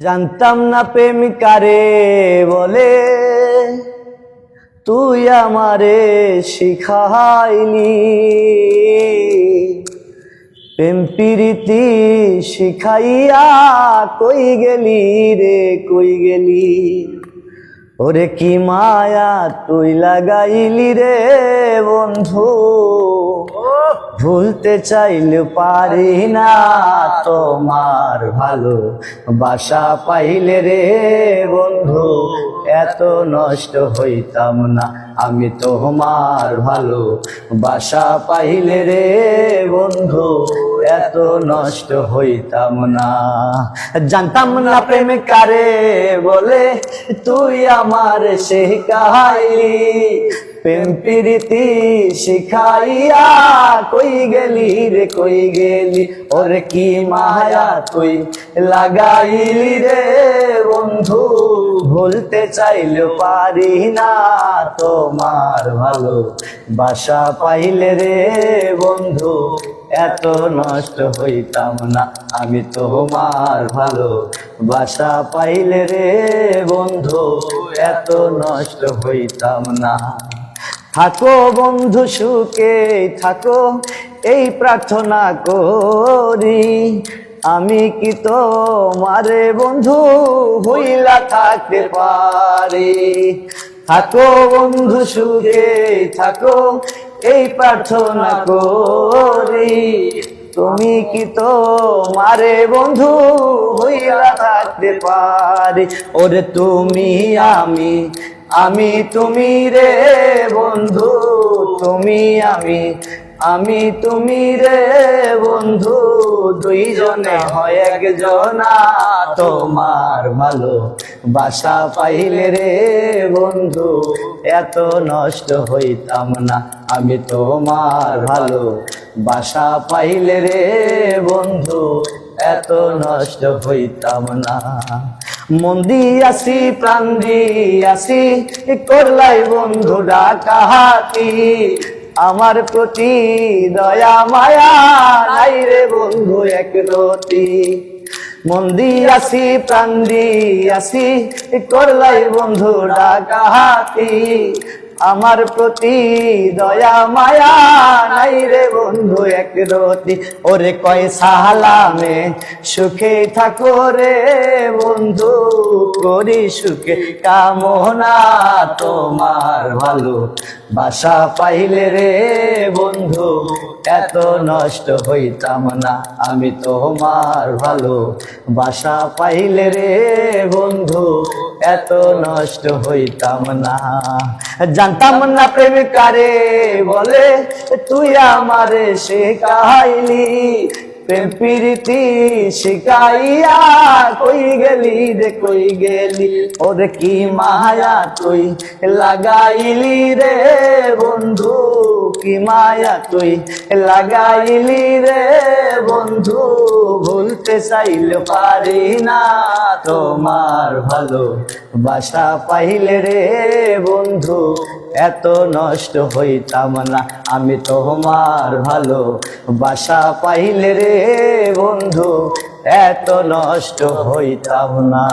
জানতাম না প্রেম কারে বলে, তুই আমারে শিখাইলি। প্রেম প্রীতি শিখাইয়া কই গেলি রে, কই গেলি? ওরে কি মায়া তুই লাগাইলি রে বন্ধু, ভুলতে চাইলে পারি না তোমার ভালো বাসা পাইলে রে বন্ধু। এত নষ্ট হইতাম না আমি তোমার ভালো বাসা পাইলে রে বন্ধু, এত নষ্ট হইতাম না। জানতাম না প্রেম কারে বলে, তুই আমার শিখাইলি। প্রেম প্রীতি শিখাইয়া কই গেলি রে, কই গেলি? ওরে কি মায়া তুই লাগাইলি রে বন্ধু, ভুলতে চাইলে পারি না তোমার ভালো বাসা পাইলে রে বন্ধু। এত নষ্ট হইতাম না আমি তোমার ভালো বাসা পাইলে রে বন্ধু, এত নষ্ট হইতাম না। থাকো বন্ধু সুখে থাকো, এই প্রার্থনা করি। আমি কি তোমারে বন্ধু হইলা থাকতে পারি? থাকো বন্ধু সুখে থাকো, এই প্রার্থনা করি। তুমি কি তোমারে বন্ধু হইলা থাকতে পারি? ওরে তুমি আমি, আমি তুমি রে বন্ধু, তুমি আমি, আমি তুমি রে বন্ধু। দুইজনে হয় একজনা তোমার ভালো বাসা পাইলে রে বন্ধু, এত নষ্ট হইতাম না আমি তোমার ভালো বাসা পাইলে রে বন্ধু, এত নষ্ট হইতাম না। মন দিয়াছি প্রাণ দিয়াছি, করলাই বন্ধু ডাকাতি। আমার প্রতি দয়া মায়া নাই রে বন্ধু এক রতি। মন দিয়াছি প্রাণ দিয়াছি, করলাই বন্ধু ডাকাতি। আমার প্রতি দয়া মায়া নাই রে বন্ধু এক রতি। ওরে কয় সালামে সুখে থাকো রে বন্ধু, করি সুখে কামনা তোমার ভালো বাসা পাইলে রে বন্ধু, এত নষ্ট হইতাম না আমি তোমার ভালো বাসা পাইলে রে বন্ধু, এত নষ্ট হইতাম না। জানতাম না প্রেম কারে বলে, তুই আমারে শিখাইলি। প্রেম প্রীতি শিখাইয়া কই গেলি রে, কই গেলি? ওরে কি মায়া তুই লাগাইলি রে বন্ধু, কি মায়া তুই লাগাইলি রে বন্ধু। ভুলতে চাইলে পারি না তোমার ভালো বাসা পাইলে রে বন্ধু, এত নষ্ট হইতাম না আমি তোমার ভালো বাসা পাইলে রে বন্ধু, এত নষ্ট হইতাম না।